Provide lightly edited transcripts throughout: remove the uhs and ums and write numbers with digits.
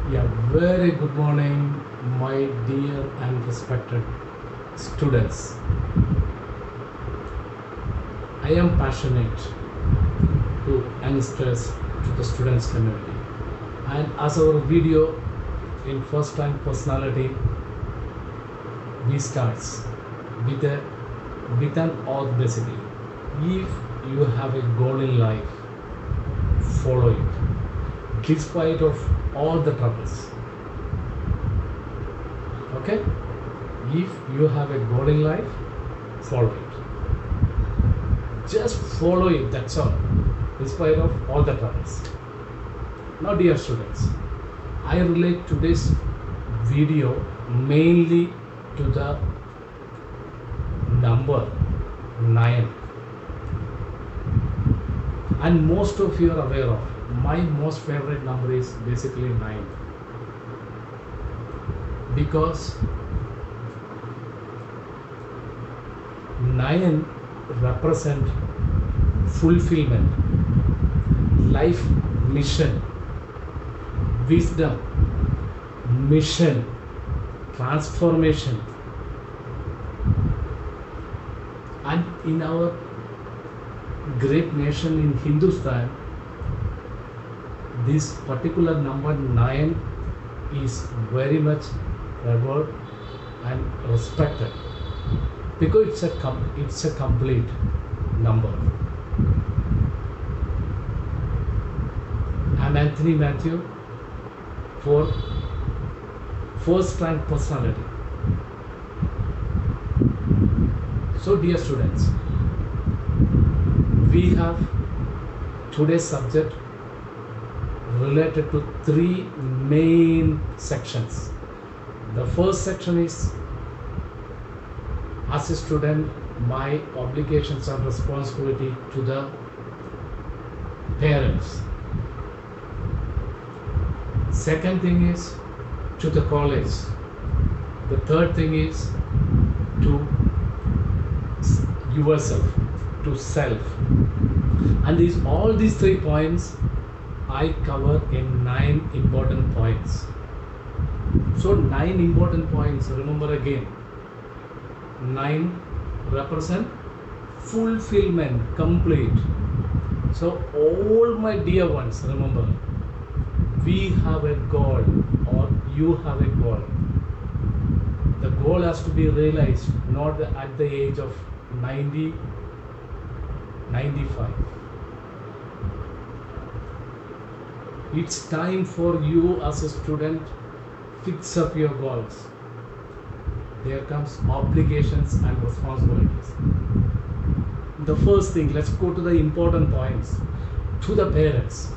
Yeah, very good morning, my dear and respected students. I am passionate to youngsters, to the students community. And as our video in first time personality, we starts with a with an oath basically. If you have a goal in life, follow it, despite of all the troubles. Okay? If you have a goal in life, follow it. Just follow it, that's all, despite of all the troubles. Now, dear students, I relate today's video mainly to the number 9. And most of you are aware of my most favorite number is basically 9, because 9 represent fulfillment, life mission, wisdom, mission, transformation. And in our great nation in Hindustan, this particular number 9 is very much revered and respected because it's a complete number. I'm Anthony Matthew for first rank personality. So, dear students, we have today's subject related to 3 main sections. The first section is, as a student, my obligations and responsibility to the parents. Second thing is to the college. The third thing is to yourself, to self. And all these 3 points I cover in 9 important points. So 9 important points, remember again. 9 represent fulfillment, complete. So all my dear ones, remember, we have a goal or you have a goal. The goal has to be realized not at the age of 90, 95. It's time for you as a student, fix up your goals. There comes obligations and responsibilities. The first thing, let's go to the important points. To the parents.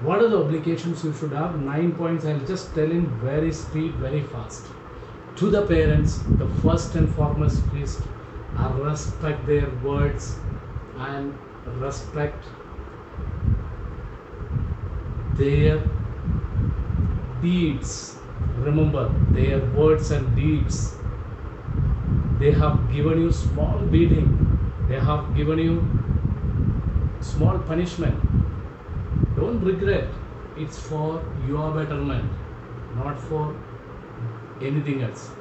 What are the obligations you should have? 9 points, I'll just tell in very speed, very fast. To the parents, the first and foremost is respect their words and respect their deeds. Remember, their words and deeds. They have given you small beating. They have given you small punishment. Don't regret. It's for your betterment, not for anything else.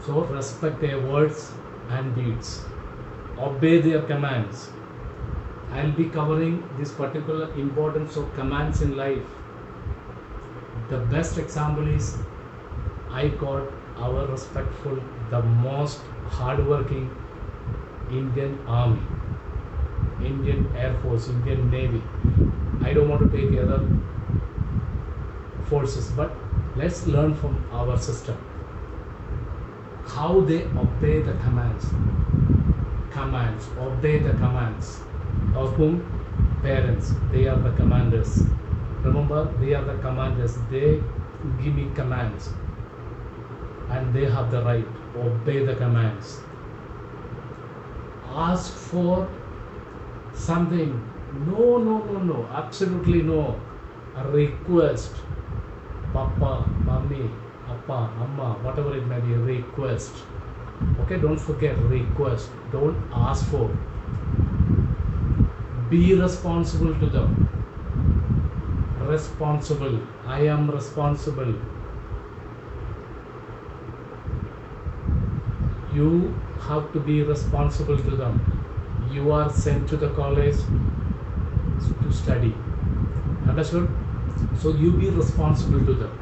So respect their words and deeds. Obey their commands. I'll be covering this particular importance of commands in life. The best example is I got our respectful, the most hardworking Indian Army, Indian Air Force, Indian Navy. I don't want to take other forces, but let's learn from our system how they obey the commands. Obey the commands. Of whom? Parents. They are the commanders. Remember, they are the commanders. They give me commands. And they have the right. Obey the commands. Ask for something. No. Absolutely no. A request. Papa, Mommy, Appa, Amma, whatever it may be, request. Okay, don't forget request. Don't ask for. Be responsible to them. responsible. I am responsible. You have to be responsible to them. You are sent to the college to study. Understood? So you be responsible to them.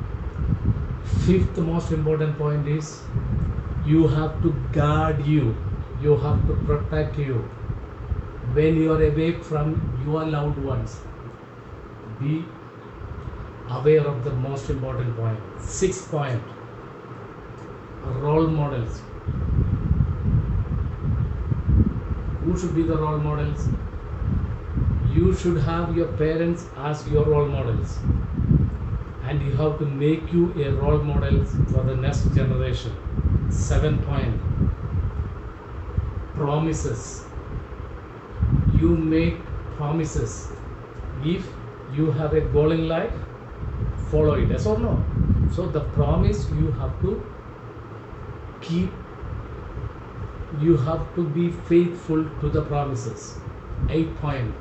Fifth most important point is you have to guard you. You have to protect you. When you are away from your loved ones, be aware of the most important point. Sixth point, role models. Who should be the role models? You should have your parents as your role models, and you have to make you a role model for the next generation. Seventh point, promises. You make promises. If you have a goal in life, follow it, yes or no? So the promise you have to keep. You have to be faithful to the promises. 8th point,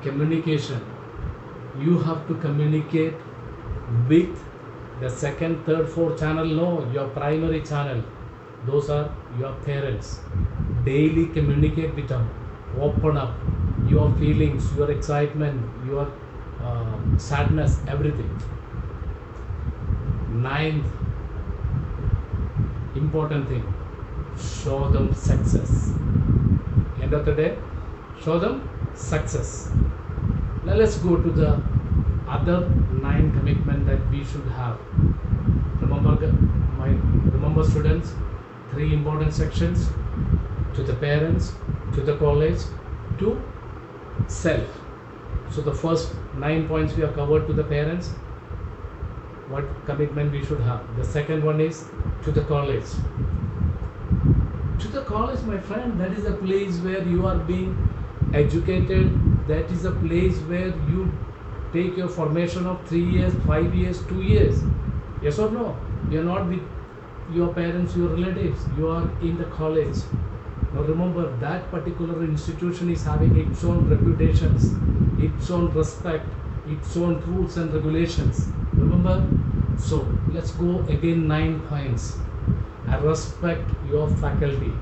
communication. You have to communicate with the second, third, fourth channel. No, your primary channel. Those are your parents. Daily communicate with them. Open up your feelings, your excitement, your sadness, everything. 9th important thing, show them success. End of the day, show them success. Now let's go to the other 9 commitment that we should have. Remember students, 3 important sections: to the parents, to the college, to self. So the first 9 points we have covered to the parents, what commitment we should have. The second one is to the college. To the college, my friend, that is a place where you are being educated. That is a place where you take your formation of 3 years, 5 years, 2 years. Yes or no? You are not with your parents, your relatives. You are in the college. Now remember, that particular institution is having its own reputations, its own respect, its own rules and regulations. Remember? So let's go again, 9 points. I respect your faculty.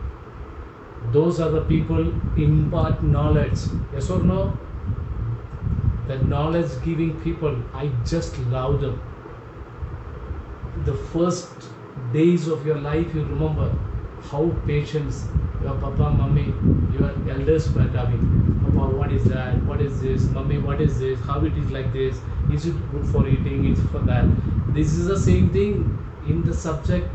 Those are the people impart knowledge. Yes or no? The knowledge giving people, I just love them. The first days of your life, you remember how patience your papa, mummy, your elders were having. Papa, what is that? What is this? Mummy, what is this? How it is like this? Is it good for eating? Is it for that? This is the same thing in the subject,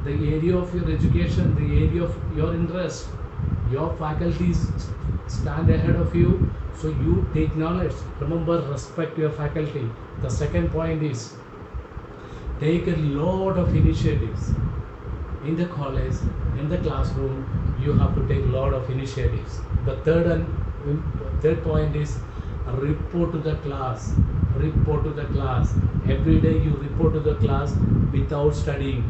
the area of your education, the area of your interest. Your faculties stand ahead of you, so you take knowledge. Remember, respect your faculty. The second point is take a lot of initiatives. In the college, in the classroom, you have to take a lot of initiatives. The third point is report to the class. Report to the class. Every day you report to the class without studying.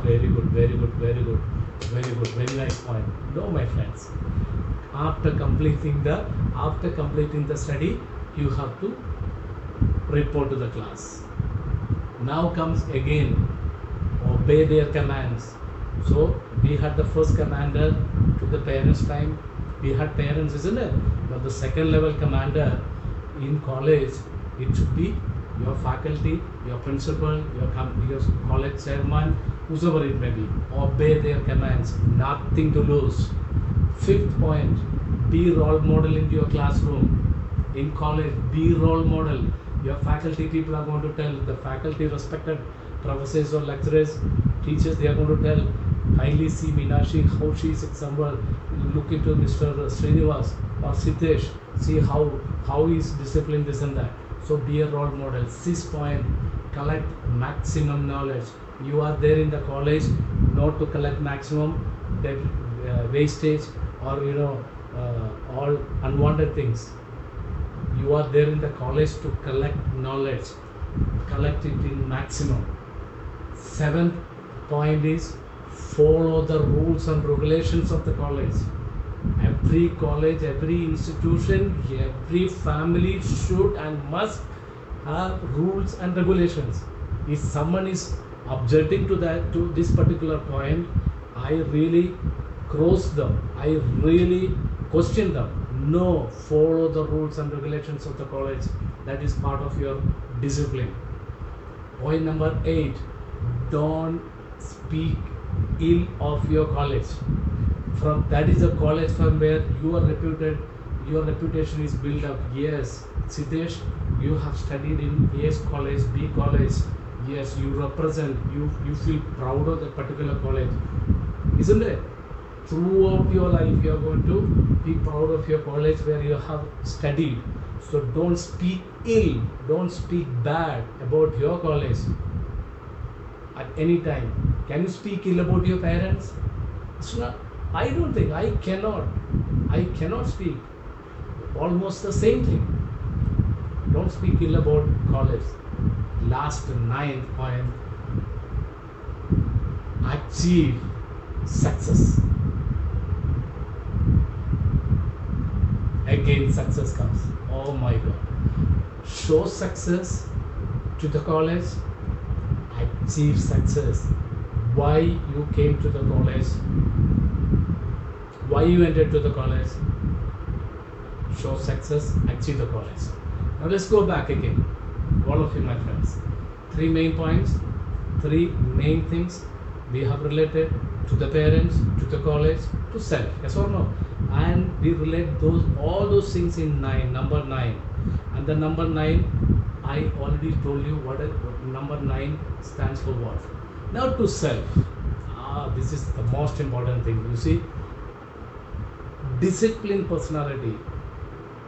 Very good, very good, very good, very good, very nice point. No, my friends. After completing the study, you have to report to the class. Now comes again, obey their commands. So we had the first commander to the parents' time. We had parents, isn't it? But the second level commander in college, it should be your faculty, your principal, your college chairman, whosoever it may be. Obey their commands. Nothing to lose. 5th point, be role model in your classroom. In college, be role model. Your faculty people are going to tell, the faculty respected professors or lecturers, teachers, they are going to tell, kindly see Meenakshi, how she is example. Look into Mr. Srinivas or Sitesh, see how he is disciplined, this and that. So be a role model. 6th point, collect maximum knowledge. You are there in the college not to collect maximum wastage or all unwanted things. You are there in the college to collect knowledge. Collect it in maximum. 7th point is follow the rules and regulations of the college. Every college, every institution, every family should and must have rules and regulations. If someone is objecting to that, to this particular point, I really cross them. I really question them. No, follow the rules and regulations of the college. That is part of your discipline. Point number 8, don't speak ill of your college. From that is a college from where you are reputed, your reputation is built up. Yes, Siddesh, you have studied in A college, B college. Yes, you represent, you feel proud of that particular college, isn't it? Throughout your life, you are going to be proud of your college where you have studied. So don't speak ill, don't speak bad about your college at any time. Can you speak ill about your parents? It's not. I don't think I cannot. I cannot speak. Almost the same thing. Don't speak ill about college. Last 9th point. Achieve success. Again, success comes. Oh my God. Show success to the college. Achieve success. Why you came to the college? Why you entered to the college? Show success, achieve the college. Now let's go back again. All of you, my friends. 3 main points, 3 main things we have related to the parents, to the college, to self. Yes or no? And we relate all those things in number 9. And the number 9, I already told you what number 9 stands for what. Now to self. This is the most important thing. You see, disciplined personality.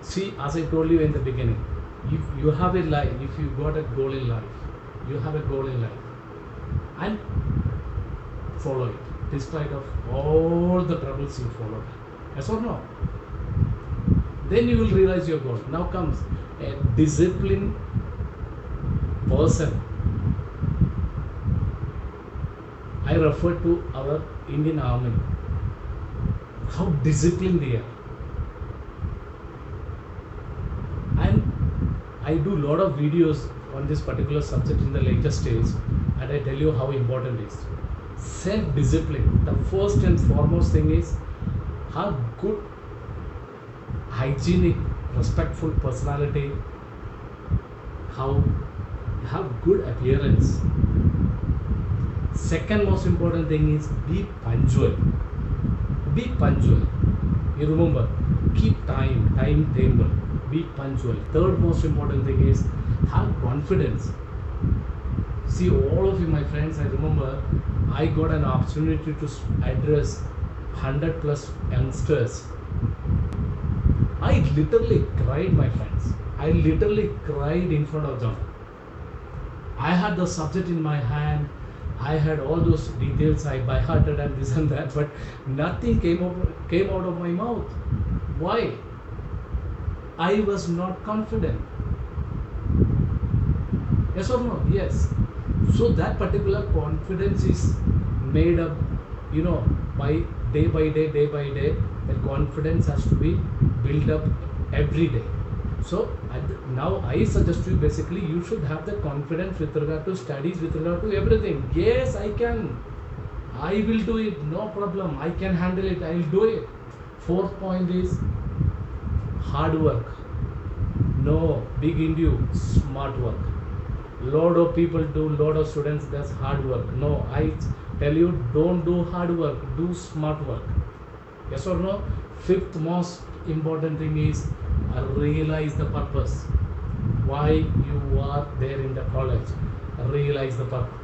See, as I told you in the beginning, if you have a life, if you got a goal in life, you have a goal in life, and follow it despite of all the troubles you follow. Yes or no? Then you will realize your goal. Now comes a disciplined person. I refer to our Indian Army. How disciplined they are. And I do a lot of videos on this particular subject in the later stage, and I tell you how important it is. Self-discipline. The first and foremost thing is have good, hygienic, respectful personality, how have good appearance. Second most important thing is be punctual. Be punctual. You remember, keep timetable. Be punctual. Third most important thing is have confidence. See, all of you, my friends, I remember I got an opportunity to address 100 plus youngsters. I literally cried, my friends. I literally cried in front of them. I had the subject in my hand. I had all those details I by hearted and this and that, but nothing came out of my mouth. Why? I was not confident. Yes or no? Yes. So that particular confidence is made up, by day by day. The confidence has to be built up every day. So now I suggest you, basically you should have the confidence with regard to studies, with regard to everything. Yes, I can. I will do it. No problem. I can handle it. I will do it. Fourth point is hard work. No, big into smart work. Lot of people do, lot of students does hard work. No, I tell you, don't do hard work. Do smart work. Yes or no? Fifth most important thing is realize the purpose. Why you are there in the college. Realize the purpose.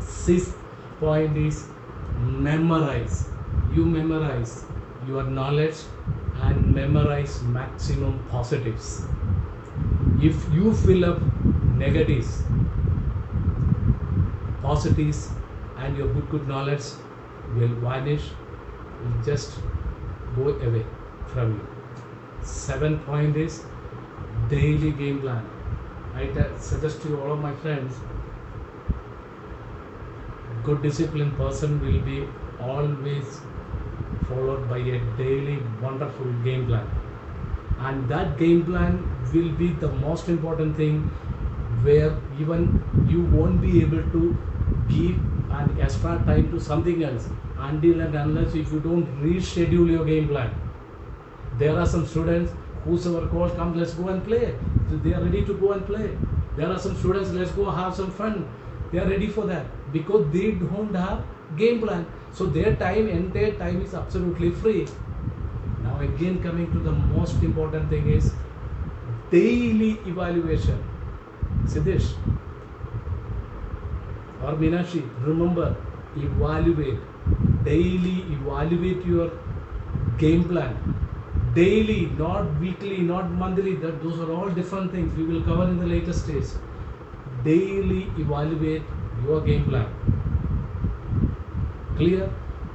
Sixth point is memorize. You memorize your knowledge and memorize maximum positives. If you fill up negatives, positives, and your good knowledge will vanish, will just go away from you. Seventh point is daily game plan. I suggest to all of my friends, good disciplined person will be always followed by a daily wonderful game plan. And that game plan will be the most important thing. where even you won't be able to give an extra time to something else until and unless if you don't reschedule your game plan. There are some students whosoever coach comes, let's go and play. So they are ready to go and play. There are some students, let's go have some fun. They are ready for that because they don't have game plan. So their time, entire time is absolutely free. Now again coming to the most important thing is daily evaluation. Siddesh or Meenakshi, remember, evaluate. Daily evaluate your game plan. Daily, not weekly, not monthly. Those are all different things we will cover in the later stage. Daily evaluate your game plan. Clear?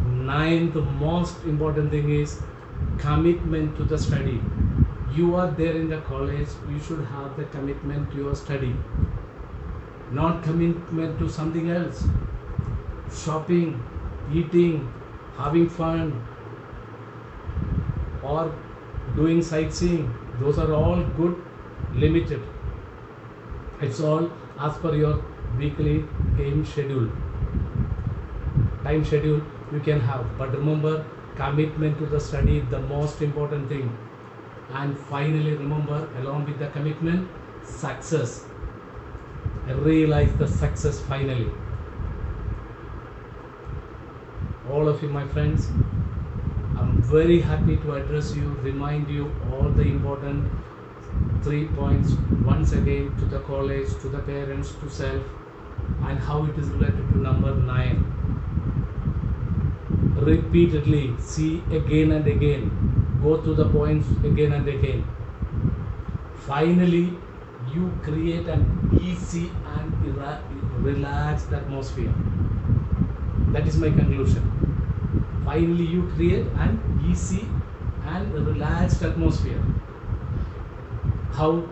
Ninth most important thing is commitment to the study. You are there in the college, you should have the commitment to your study, not commitment to something else. Shopping, eating, having fun, or doing sightseeing, those are all good, limited. It's all as per your weekly game schedule, time schedule you can have. But remember, commitment to the study is the most important thing. And finally, remember, along with the commitment, success. Realize the success finally. All of you, my friends, I'm very happy to address you, remind you all the important 3 points once again, to the college, to the parents, to self, and how it is related to number 9. Repeatedly, see again and again, go through the points again and again. Finally, you create an easy and relaxed atmosphere. That is my conclusion. Finally, you create an easy and relaxed atmosphere. How?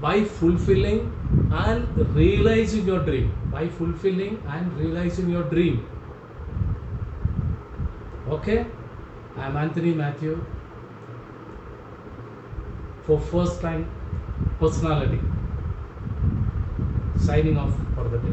By fulfilling and realizing your dream. By fulfilling and realizing your dream. Okay? I am Anthony Matthew, for first time personality, signing off for the day.